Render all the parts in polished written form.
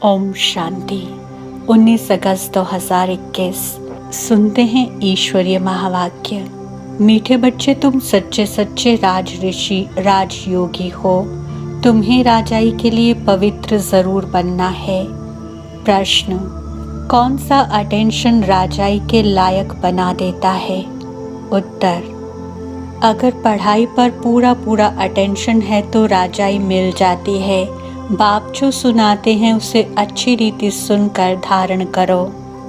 ओम शांति। 19 अगस्त 2021 सुनते हैं ईश्वरीय महावाक्य। मीठे बच्चे, तुम सच्चे सच्चे राज ऋषि राजयोगी हो। तुम्हें राजाई के लिए पवित्र जरूर बनना है। प्रश्न, कौन सा अटेंशन राजाई के लायक बना देता है? उत्तर, अगर पढ़ाई पर पूरा अटेंशन है तो राजाई मिल जाती है। बाप जो सुनाते हैं उसे अच्छी रीति सुनकर धारण करो।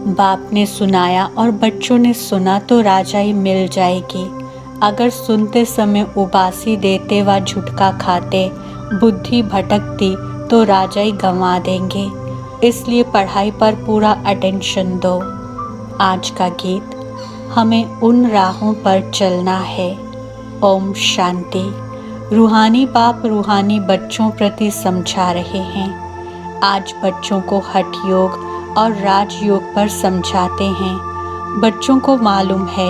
बाप ने सुनाया और बच्चों ने सुना तो राजाई मिल जाएगी। अगर सुनते समय उबासी देते व झुटका खाते, बुद्धि भटकती तो राजाई गंवा देंगे। इसलिए पढ़ाई पर पूरा अटेंशन दो। आज का गीत, हमें उन राहों पर चलना है। ओम शांति। रूहानी बाप रूहानी बच्चों प्रति समझा रहे हैं। आज बच्चों को हठ योग और राजयोग पर समझाते हैं। बच्चों को मालूम है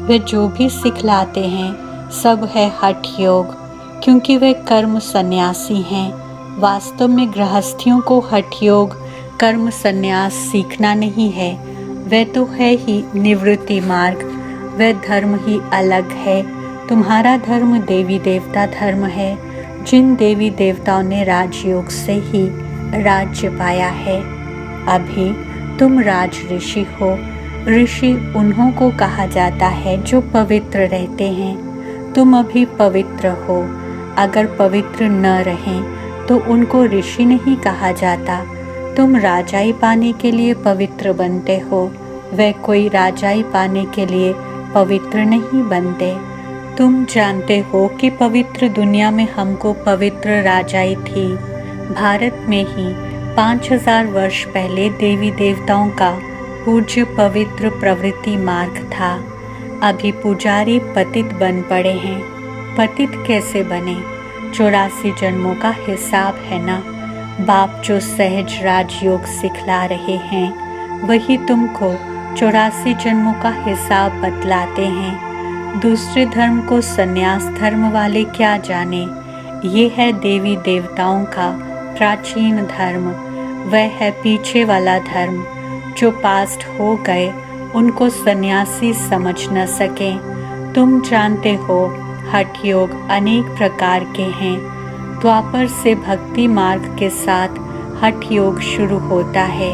वे जो भी सिखलाते हैं सब है हठ योग, क्योंकि वे कर्म सन्यासी हैं। वास्तव में गृहस्थियों को हठ योग कर्म सन्यास सीखना नहीं है, वह तो है ही निवृत्ति मार्ग। वह धर्म ही अलग है। तुम्हारा धर्म देवी देवता धर्म है। जिन देवी देवताओं ने राजयोग से ही राज्य पाया है। अभी तुम राज ऋषि हो। ऋषि उन्हों को कहा जाता है जो पवित्र रहते हैं। तुम अभी पवित्र हो। अगर पवित्र न रहें तो उनको ऋषि नहीं कहा जाता। तुम राजाई पाने के लिए पवित्र बनते हो। वह कोई राजाई पाने के लिए पवित्र नहीं बनते। तुम जानते हो कि पवित्र दुनिया में हमको पवित्र राजाई थी। भारत में ही 5000 वर्ष पहले देवी देवताओं का पूज्य पवित्र प्रवृत्ति मार्ग था। अभी पुजारी पतित बन पड़े हैं। पतित कैसे बने? 84 जन्मों का हिसाब है ना। बाप जो सहज राजयोग सिखला रहे हैं वही तुमको 84 जन्मों का हिसाब बतलाते हैं। दूसरे धर्म को सन्यास धर्म वाले क्या जाने। ये है देवी देवताओं का प्राचीन धर्म। वह है पीछे वाला धर्म। जो पास्ट हो गए उनको सन्यासी समझ न सके। तुम जानते हो हठ योग अनेक प्रकार के हैं। द्वापर से भक्ति मार्ग के साथ हठ योग शुरू होता है।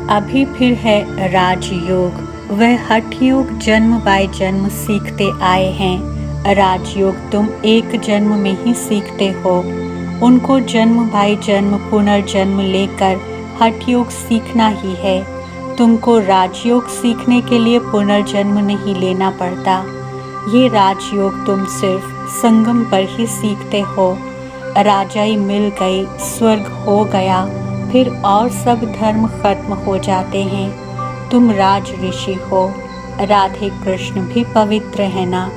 अभी फिर है राजयोग। वह हठ योग जन्म बाय जन्म सीखते आए हैं। राजयोग तुम एक जन्म में ही सीखते हो। उनको जन्म बाय जन्म पुनर्जन्म लेकर हठ योग सीखना ही है। तुमको राजयोग सीखने के लिए पुनर्जन्म नहीं लेना पड़ता। ये राजयोग तुम सिर्फ संगम पर ही सीखते हो। राजाई मिल गई, स्वर्ग हो गया, फिर और सब धर्म खत्म हो जाते हैं। तुम राज ऋषि हो। राधे कृष्ण भी पवित्र है ना।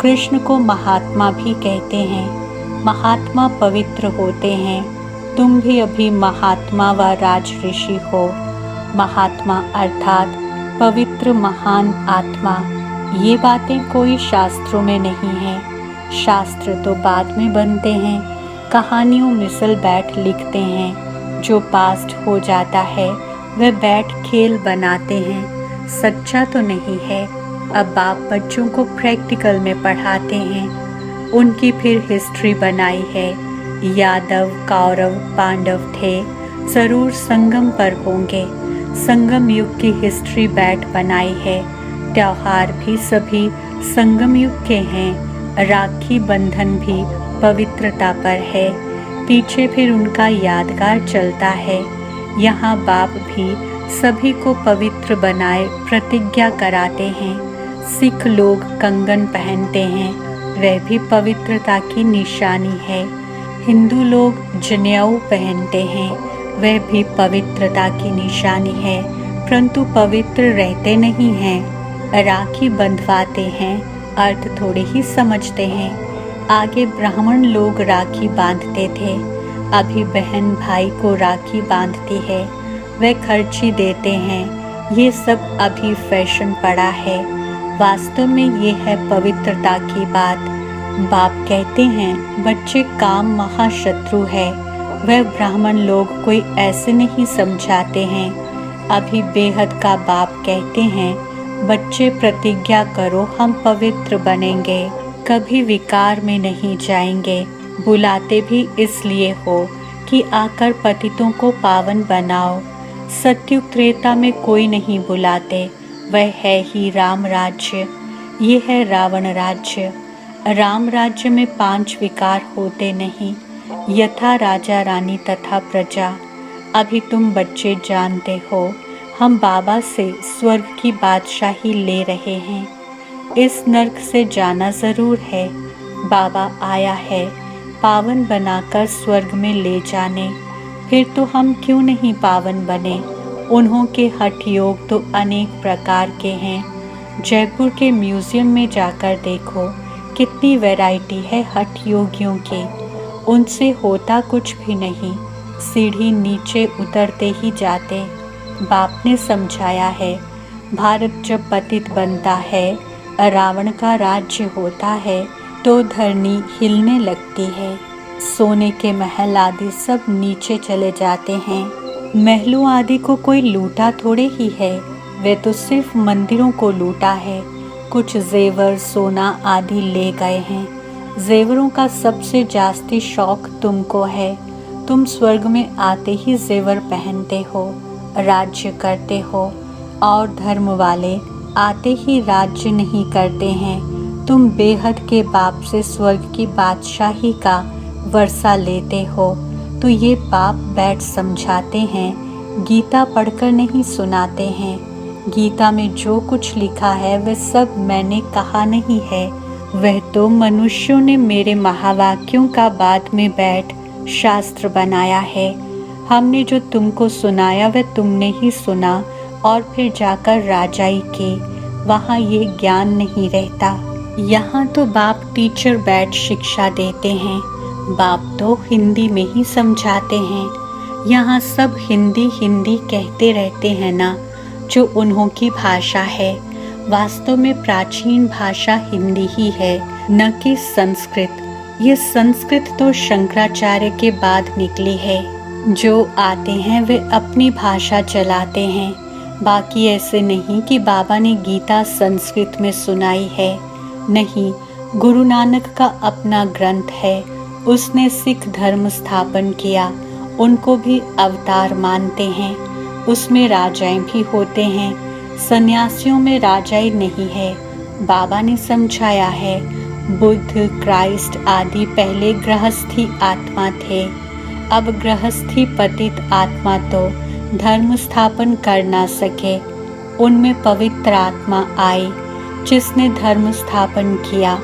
कृष्ण को महात्मा भी कहते हैं। महात्मा पवित्र होते हैं। तुम भी अभी महात्मा व राज ऋषि हो। महात्मा अर्थात पवित्र महान आत्मा। ये बातें कोई शास्त्रों में नहीं हैं। शास्त्र तो बाद में बनते हैं। कहानियों मिसल बैठ लिखते हैं। जो पास्ट हो जाता है वह बैठ खेल बनाते हैं। सच्चा तो नहीं है। अब बाप बच्चों को प्रैक्टिकल में पढ़ाते हैं। उनकी फिर हिस्ट्री बनाई है। यादव कौरव पांडव थे, जरूर संगम पर होंगे। संगम युग की हिस्ट्री बैठ बनाई है। त्योहार भी सभी संगम युग के हैं। राखी बंधन भी पवित्रता पर है। पीछे फिर उनका यादगार चलता है। यहाँ बाप भी सभी को पवित्र बनाए प्रतिज्ञा कराते हैं। सिख लोग कंगन पहनते हैं, वह भी पवित्रता की निशानी है। हिंदू लोग जनेऊ पहनते हैं, वह भी पवित्रता की निशानी है, परंतु पवित्र रहते नहीं हैं। राखी बंधवाते हैं, अर्थ थोड़े ही समझते हैं। आगे ब्राह्मण लोग राखी बांधते थे, अभी बहन भाई को राखी बांधती है, वे खर्ची देते हैं। ये सब अभी फैशन पड़ा है। वास्तव में ये है पवित्रता की बात। बाप कहते हैं बच्चे काम महाशत्रु है। वह ब्राह्मण लोग कोई ऐसे नहीं समझाते हैं। अभी बेहद का बाप कहते हैं बच्चे प्रतिज्ञा करो, हम पवित्र बनेंगे, कभी विकार में नहीं जाएंगे। बुलाते भी इसलिए हो कि आकर पतितों को पावन बनाओ। सत्युग त्रेता में कोई नहीं बुलाते, वह है ही राम राज्य। ये है रावण राज्य। राम राज्य में 5 विकार होते नहीं, यथा राजा रानी तथा प्रजा। अभी तुम बच्चे जानते हो, हम बाबा से स्वर्ग की बादशाही ले रहे हैं। इस नर्क से जाना जरूर है। बाबा आया है पावन बनाकर स्वर्ग में ले जाने। फिर तो हम क्यों नहीं पावन बने। उन्हों के हठ योग तो अनेक प्रकार के हैं। जयपुर के म्यूजियम में जाकर देखो, कितनी वैरायटी है हठ योगियों की। उनसे होता कुछ भी नहीं, सीढ़ी नीचे उतरते ही जाते। बाप ने समझाया है, भारत जब पतित बनता है, रावण का राज्य होता है, तो धरनी हिलने लगती है। सोने के महल आदि सब नीचे चले जाते हैं। महलों आदि को कोई लूटा थोड़े ही है, वे तो सिर्फ मंदिरों को लूटा है। कुछ जेवर सोना आदि ले गए हैं। जेवरों का सबसे जास्ती शौक तुमको है। तुम स्वर्ग में आते ही जेवर पहनते हो, राज्य करते हो, और धर्म वाले आते ही राज्य नहीं करते हैं। तुम बेहद के बाप से स्वर्ग की बादशाही का वर्षा लेते हो, तो ये बाप बैठ समझाते हैं, गीता पढ़कर नहीं सुनाते हैं। गीता में जो कुछ लिखा है वह सब मैंने कहा नहीं है, वह तो मनुष्यों ने मेरे महावाक्यों का बाद में बैठ शास्त्र बनाया है। हमने जो तुमको सुनाया वह तुमने ही सुना और फिर जाकर राजाई की। वहाँ ये ज्ञान नहीं रहता। यहाँ तो बाप टीचर बैठ शिक्षा देते हैं। बाप तो हिंदी में ही समझाते हैं। यहाँ सब हिंदी हिंदी कहते रहते हैं ना, जो उन्हों की भाषा है। वास्तव में प्राचीन भाषा हिंदी ही है, न कि संस्कृत। ये संस्कृत तो शंकराचार्य के बाद निकली है। जो आते हैं वे अपनी भाषा चलाते हैं। बाकी ऐसे नहीं कि बाबा ने गीता संस्कृत में सुनाई है। नहीं, गुरु नानक का अपना ग्रंथ है। उसने सिख धर्म स्थापन किया। उनको भी अवतार मानते हैं। उसमें राजाएं भी होते हैं। सन्यासियों में राजाई नहीं है। बाबा ने समझाया है, बुद्ध, क्राइस्ट आदि पहले गृहस्थी आत्मा थे। अब गृहस्थी पतित आत्मा तो धर्म स्थापन कर ना सके। उनमें पवित्र आत्मा आई जिसने धर्म स्थापन किया।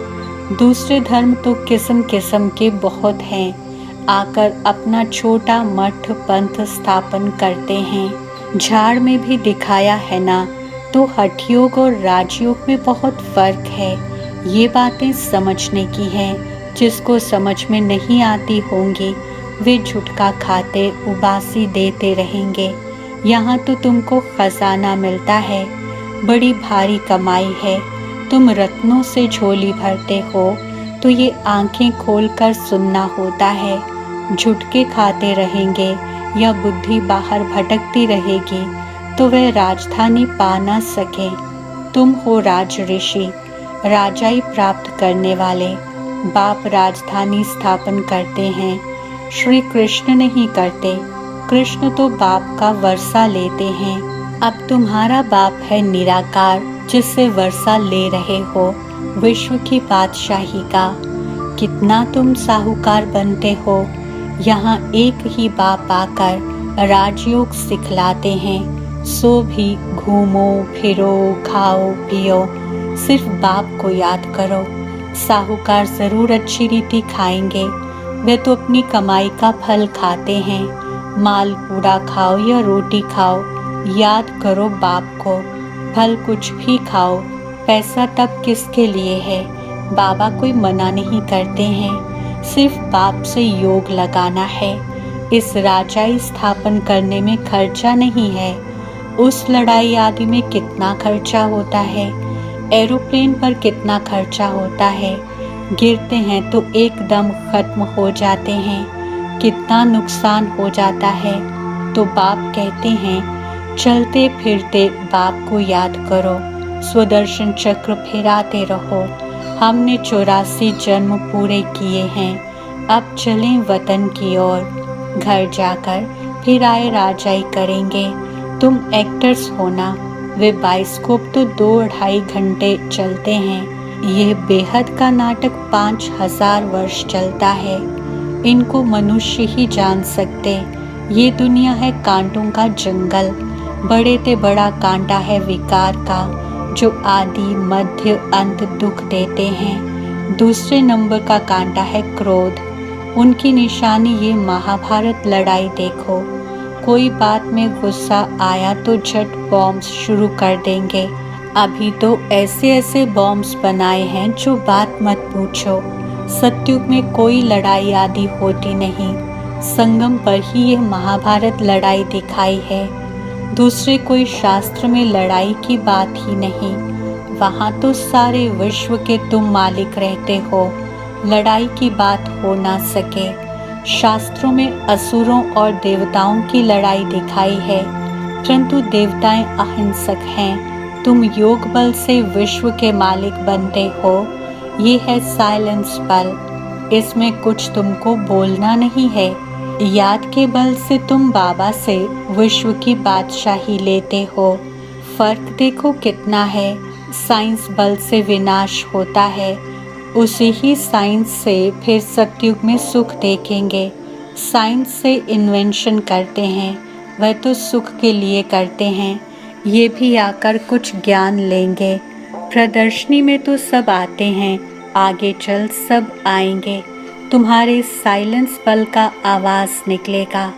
दूसरे धर्म तो किस्म किस्म के बहुत हैं, आकर अपना छोटा मठ पंथ स्थापन करते हैं। झाड़ में भी दिखाया है ना, तो हठयोग और राजयोग में बहुत फर्क है। ये बातें समझने की हैं। जिसको समझ में नहीं आती होंगी वे झुटका खाते उबासी देते रहेंगे। यहाँ तो तुमको खजाना मिलता है, बड़ी भारी कमाई है। तुम रत्नों से झोली भरते हो, तो ये आंखें खोलकर सुनना होता है। झुटके खाते रहेंगे या बुद्धि बाहर भटकती रहेगी तो वह राजधानी पा ना सके। तुम हो राज ऋषि, राजाई प्राप्त करने वाले। बाप राजधानी स्थापन करते हैं, श्री कृष्ण नहीं करते। कृष्ण तो बाप का वर्षा लेते हैं। अब तुम्हारा बाप है निराकार, जिससे वर्षा ले रहे हो विश्व की बादशाही का। कितना तुम साहूकार बनते हो। यहाँ एक ही बाप आकर राजयोग सिखलाते हैं। सो भी घूमो फिरो खाओ पियो, सिर्फ बाप को याद करो। साहूकार जरूर अच्छी रीति खाएंगे, वे तो अपनी कमाई का फल खाते हैं। माल पूड़ा खाओ या रोटी खाओ, याद करो बाप को। फल कुछ भी खाओ, पैसा तब किसके लिए है बाबा कोई मना नहीं करते हैं, सिर्फ बाप से योग लगाना है। इस राजाई स्थापन करने में खर्चा नहीं है। उस लड़ाई आदि में कितना खर्चा होता है, एरोप्लेन पर कितना खर्चा होता है, गिरते हैं तो एकदम खत्म हो जाते हैं, कितना नुकसान हो जाता है। तो बाप कहते हैं चलते फिरते बाप को याद करो, स्वदर्शन चक्र फिराते रहो। हमने 84 जन्म पूरे किए हैं, अब चलें वतन की ओर। घर जाकर फिर आए राजाई करेंगे। तुम एक्टर्स होना, वे बाइस्कोप तो 2-2.5 घंटे चलते हैं। यह बेहद का नाटक 5000 वर्ष चलता है। इनको मनुष्य ही जान सकते। ये दुनिया है कांटों का जंगल। बड़े ते बड़ा कांटा है विकार का, जो आदि मध्य अंत दुख देते हैं। दूसरे नंबर का कांटा है क्रोध। उनकी निशानी ये महाभारत लड़ाई देखो। कोई बात में गुस्सा आया तो झट बॉम्ब्स शुरू कर देंगे। अभी तो ऐसे ऐसे बॉम्ब्स बनाए हैं जो बात मत पूछो। सतयुग में कोई लड़ाई आदि होती नहीं, संगम पर ही यह महाभारत लड़ाई दिखाई है। दूसरे कोई शास्त्र में लड़ाई की बात ही नहीं। वहाँ तो सारे विश्व के तुम मालिक रहते हो, लड़ाई की बात हो ना सके। शास्त्रों में असुरों और देवताओं की लड़ाई दिखाई है, परंतु देवताएं अहिंसक हैं। तुम योग बल से विश्व के मालिक बनते हो। ये है साइलेंस बल, इसमें कुछ तुमको बोलना नहीं है। याद के बल से तुम बाबा से विश्व की बादशाही लेते हो। फर्क देखो कितना है। साइंस बल से विनाश होता है, उसी ही साइंस से फिर सतयुग में सुख देखेंगे। साइंस से इन्वेंशन करते हैं, वह तो सुख के लिए करते हैं। ये भी आकर कुछ ज्ञान लेंगे। प्रदर्शनी में तो सब आते हैं, आगे चल सब आएंगे। तुम्हारे साइलेंस बल का आवाज निकलेगा।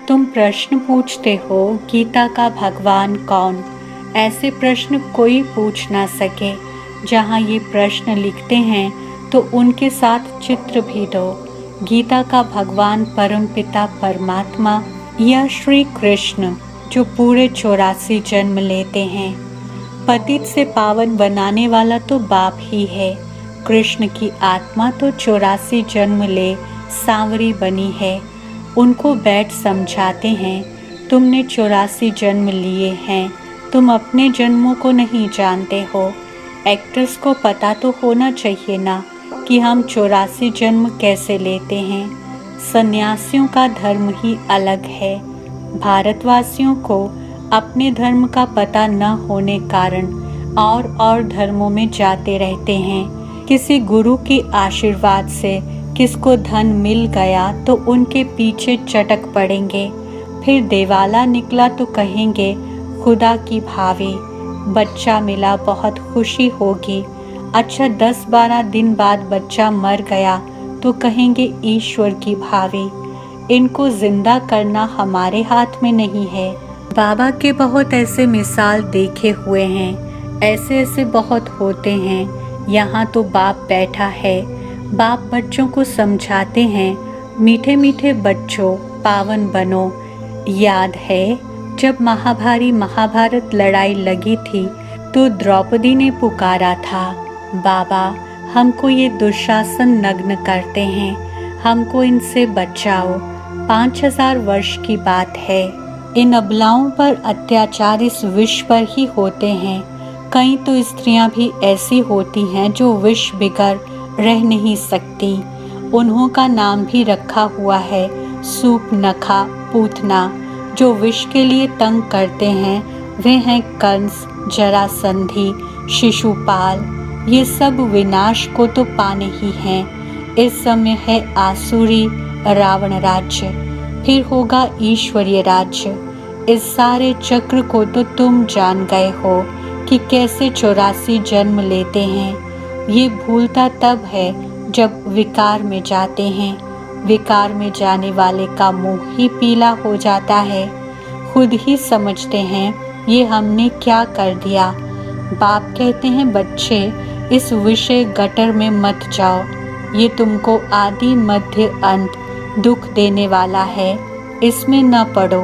तुम प्रश्न पूछते हो गीता का भगवान कौन? ऐसे प्रश्न कोई पूछ ना सके। जहाँ ये प्रश्न लिखते हैं तो उनके साथ चित्र भी दो। गीता का भगवान परमपिता परमात्मा या श्री कृष्ण, जो पूरे 84 जन्म लेते हैं। पतित से पावन बनाने वाला तो बाप ही है। कृष्ण की आत्मा तो 84 जन्म ले सांवरी बनी है। उनको बैठ समझाते हैं, तुमने 84 जन्म लिए हैं, तुम अपने जन्मों को नहीं जानते हो। एक्टर्स को पता तो होना चाहिए ना कि हम 84 जन्म कैसे लेते हैं। सन्यासियों का धर्म ही अलग है। भारतवासियों को अपने धर्म का पता न होने कारण और धर्मों में जाते रहते हैं। किसी गुरु के आशीर्वाद से किसको धन मिल गया तो उनके पीछे चटक पड़ेंगे। फिर देवाला निकला तो कहेंगे खुदा की भावी। बच्चा मिला बहुत खुशी होगी। अच्छा 10-12 दिन बाद बच्चा मर गया तो कहेंगे ईश्वर की भावी। इनको जिंदा करना हमारे हाथ में नहीं है। बाबा के बहुत ऐसे मिसाल देखे हुए हैं, ऐसे ऐसे बहुत होते हैं। यहाँ तो बाप बैठा है। बाप बच्चों को समझाते हैं, मीठे मीठे बच्चों पावन बनो। याद है जब महाभारत लड़ाई लगी थी तो द्रौपदी ने पुकारा था, बाबा हमको ये दुशासन नग्न करते हैं, हमको इनसे बचाओ। 5000 वर्ष की बात है। इन अबलाओं पर अत्याचार इस विश्व पर ही होते हैं। कई तो स्त्रियां भी ऐसी होती हैं जो विष बिगर रह नहीं सकती। उन्हों का नाम भी रखा हुआ है सूप नखा पूतना। जो विष के लिए तंग करते हैं वे हैं कंस, जरासंधि, शिशुपाल। ये सब विनाश को तो पाने ही हैं। इस समय है आसुरी रावण राज्य, फिर होगा ईश्वरीय राज्य। इस सारे चक्र को तो तुम जान गए हो कि कैसे 84 जन्म लेते हैं। ये भूलता तब है जब विकार में जाते हैं। विकार में जाने वाले का मुंह ही पीला हो जाता है। खुद ही समझते हैं ये हमने क्या कर दिया। बाप कहते हैं बच्चे इस विषय गटर में मत जाओ, ये तुमको आदि मध्य अंत दुख देने वाला है, इसमें न पड़ो।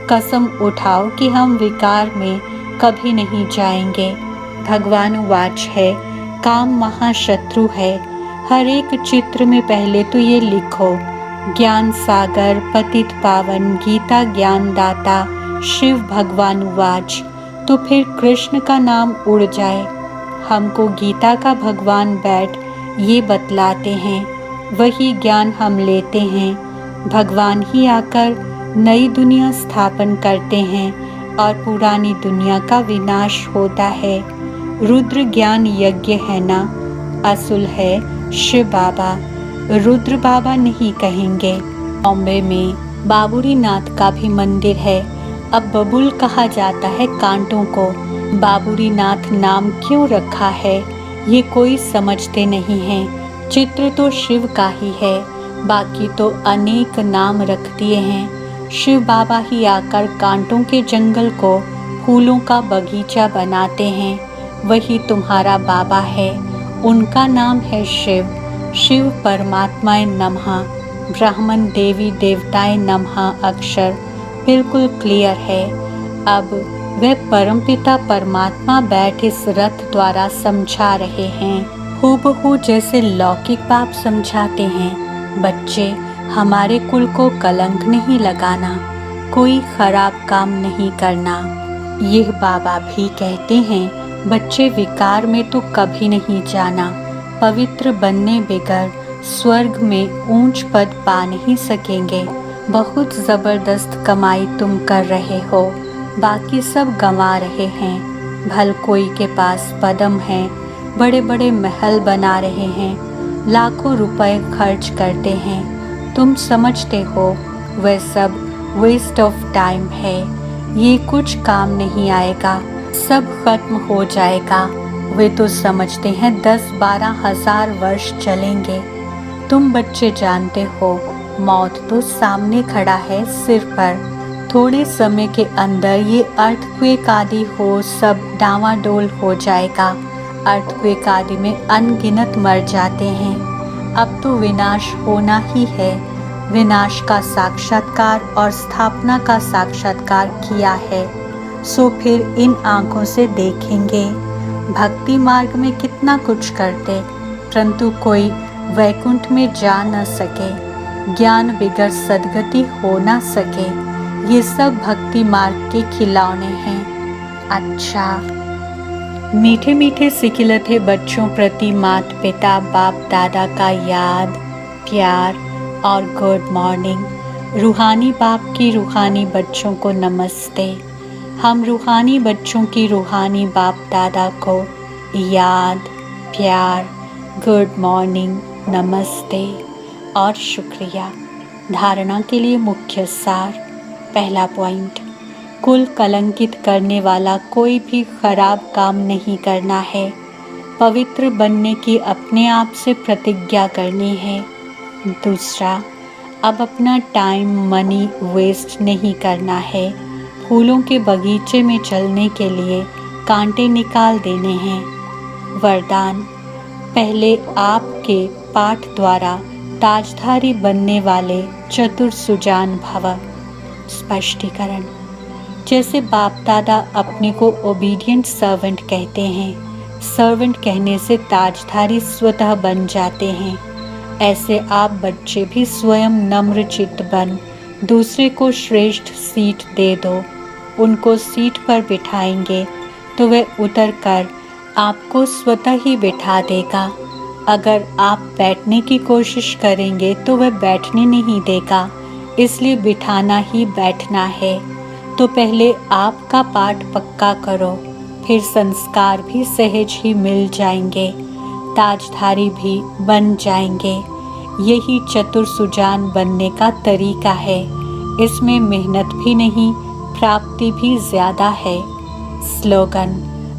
कसम उठाओ कि हम विकार में कभी नहीं जाएंगे। भगवान वाच है, काम महाशत्रु है। हर एक चित्र में पहले तो ये लिखो, ज्ञान सागर पतित पावन गीता ज्ञान दाता शिव भगवान वाच, तो फिर कृष्ण का नाम उड़ जाए। हमको गीता का भगवान बैठ ये बतलाते हैं, वही ज्ञान हम लेते हैं। भगवान ही आकर नई दुनिया स्थापन करते हैं और पुरानी दुनिया का विनाश होता है। रुद्र ज्ञान यज्ञ है ना, असुल है शिव बाबा, रुद्र बाबा नहीं कहेंगे। बॉम्बे में बाबूरी नाथ का भी मंदिर है। अब बबुल कहा जाता है कांटों को। बाबूरी नाथ नाम क्यों रखा है ये कोई समझते नहीं है। चित्र तो शिव का ही है, बाकी तो अनेक नाम रख दिए हैं। शिव बाबा ही आकर कांटों के जंगल को फूलों का बगीचा बनाते हैं। वही तुम्हारा बाबा है, उनका नाम है शिव। शिव परमात्माए नमः, ब्राह्मण देवी देवताए नमः अक्षर बिल्कुल क्लियर है। अब वह परमपिता परमात्मा बैठ इस रथ द्वारा समझा रहे हैं, हूबहू जैसे लौकिक बाप समझाते हैं। बच्चे, हमारे कुल को कलंक नहीं लगाना, कोई खराब काम नहीं करना। यह बाबा भी कहते हैं, बच्चे विकार में तो कभी नहीं जाना। पवित्र बनने बगैर स्वर्ग में ऊंच पद पा नहीं सकेंगे। बहुत जबरदस्त कमाई तुम कर रहे हो, बाकी सब गंवा रहे हैं। भल कोई के पास पदम है, बड़े बड़े महल बना रहे हैं, लाखों रुपए खर्च करते हैं। तुम समझते हो वह सब वेस्ट ऑफ टाइम है, ये कुछ काम नहीं आएगा, सब खत्म हो जाएगा। वे तो समझते हैं 10-12 हजार वर्ष चलेंगे। तुम बच्चे जानते हो मौत तो सामने खड़ा है सिर पर। थोड़े समय के अंदर ये अर्थक्वेक आदि हो सब डावाडोल हो जाएगा। अर्थक्वेक आदि में अनगिनत मर जाते हैं। अब तो विनाश होना ही है। विनाश का साक्षात्कार और स्थापना का साक्षात्कार किया है, सो फिर इन आंखों से देखेंगे। भक्ति मार्ग में कितना कुछ करते, परंतु कोई वैकुंठ में जा न सके, ज्ञान बिगड़ सदगति हो न सके। ये सब भक्ति मार्ग के खिलौने हैं। अच्छा, मीठे मीठे सिखिलते बच्चों प्रति माता पिता बाप दादा का याद, प्यार और गुड मॉर्निंग। रूहानी बाप की रूहानी बच्चों को नमस्ते। हम रूहानी बच्चों की रूहानी बाप दादा को याद, प्यार, गुड मॉर्निंग, नमस्ते और शुक्रिया। धारणा के लिए मुख्य सार। पहला पॉइंट, कुल कलंकित करने वाला कोई भी खराब काम नहीं करना है। पवित्र बनने की अपने आप से प्रतिज्ञा करनी है। दूसरा, अब अपना टाइम मनी वेस्ट नहीं करना है। फूलों के बगीचे में चलने के लिए कांटे निकाल देने हैं। वरदान, पहले आपके पाठ द्वारा ताजधारी बनने वाले चतुर सुजान भव। स्पष्टीकरण, जैसे बाप दादा अपने को ओबीडियंट सर्वेंट कहते हैं, सर्वेंट कहने से ताजधारी स्वतः बन जाते हैं, ऐसे आप बच्चे भी स्वयं नम्र चित्त बन दूसरे को श्रेष्ठ सीट दे दो। उनको सीट पर बिठाएंगे तो वह उतर कर आपको स्वतः ही बिठा देगा। अगर आप बैठने की कोशिश करेंगे तो वह बैठने नहीं देगा, इसलिए बिठाना ही बैठना है। तो पहले आपका पाठ पक्का करो, फिर संस्कार भी सहज ही मिल जाएंगे, ताजधारी भी बन जाएंगे। यही चतुर सुजान बनने का तरीका है। इसमें मेहनत भी नहीं, प्राप्ति भी ज़्यादा है। स्लोगन,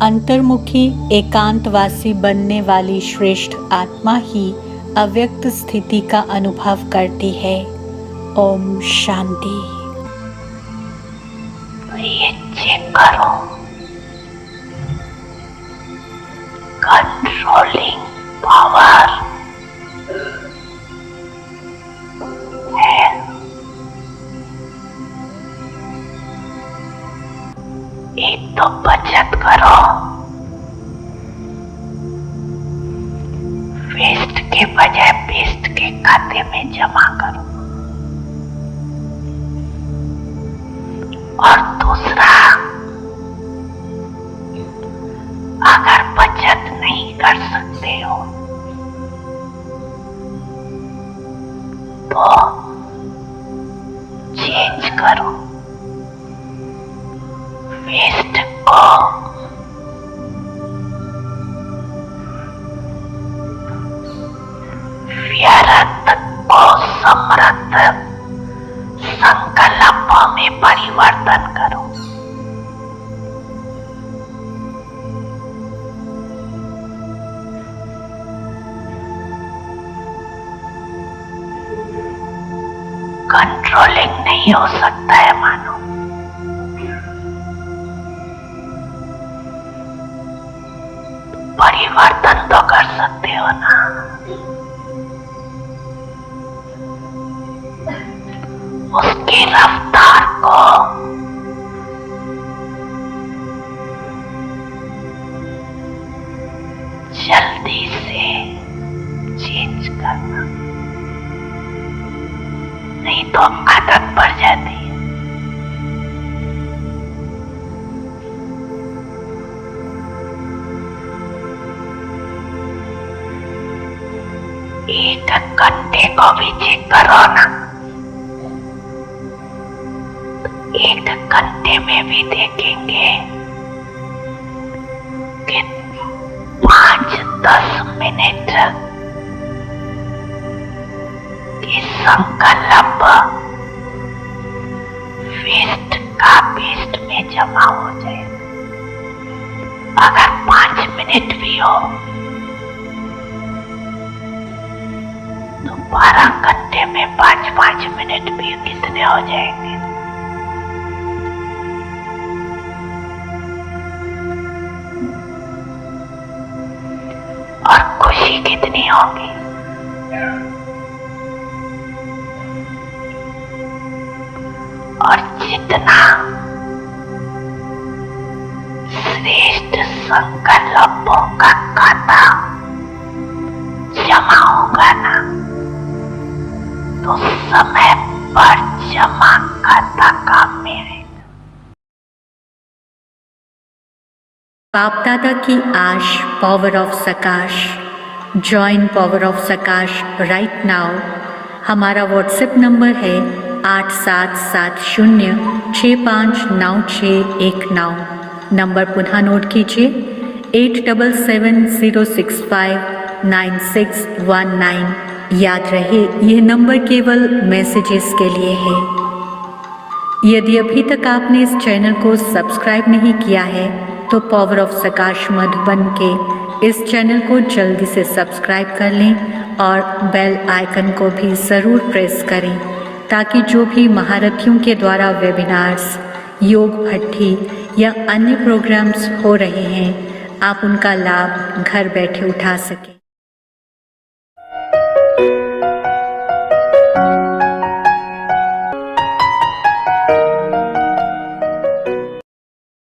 अंतर्मुखी एकांतवासी बनने वाली श्रेष्ठ आत्मा ही अव्यक्त स्थिति का अनुभव करती है। ओम शांति। चेक करो, कंट्रोल कंट्रोलिंग पावर है। एक तो बचत करो, वेस्ट के बजाय बेस्ट के खाते में जमा करो। और दूसरा, अगर बचत नहीं कर सकते हो तो चेंज करो, वेस्ट को व्यर्थ को समृद्ध संकल्पों में परिवर्तन करो। कंट्रोलिंग नहीं हो सकता है मानो, परिवर्तन तो कर सकते हो ना। उसकी रफ्तार को जल्दी से चेंज करना, नहीं तो आदत पड़ जाती है। एक घंटे को भी चेक करो ना, एक घंटे में भी देखेंगे कि 5-10 मिनट की संकल्प वेस्ट का बेस्ट में जमा हो जाए। अगर 5 मिनट भी हो तो 12 घंटे में 5-5 मिनट भी कितने हो जाएंगे। और खुशी कितनी होगी। और जितना श्रेष्ठ संकल्पों का खाता जमा होगा ना, तो समय पर जमा खाता काम में आएगा। बाप दादा की आश, power of सकाश। Join power of सकाश right now. हमारा व्हाट्सएप नंबर है 8770659619। नंबर पुनः नोट कीजिए 8770659619। याद रहे यह नंबर केवल मैसेजेस के लिए है। यदि अभी तक आपने इस चैनल को सब्सक्राइब नहीं किया है तो पावर ऑफ सकाश मधुबन के इस चैनल को जल्दी से सब्सक्राइब कर लें और बेल आइकन को भी ज़रूर प्रेस करें ताकि जो भी महारथियों के द्वारा वेबिनार्स, योग भट्ठी या अन्य प्रोग्राम्स हो रहे हैं आप उनका लाभ घर बैठे उठा सकें।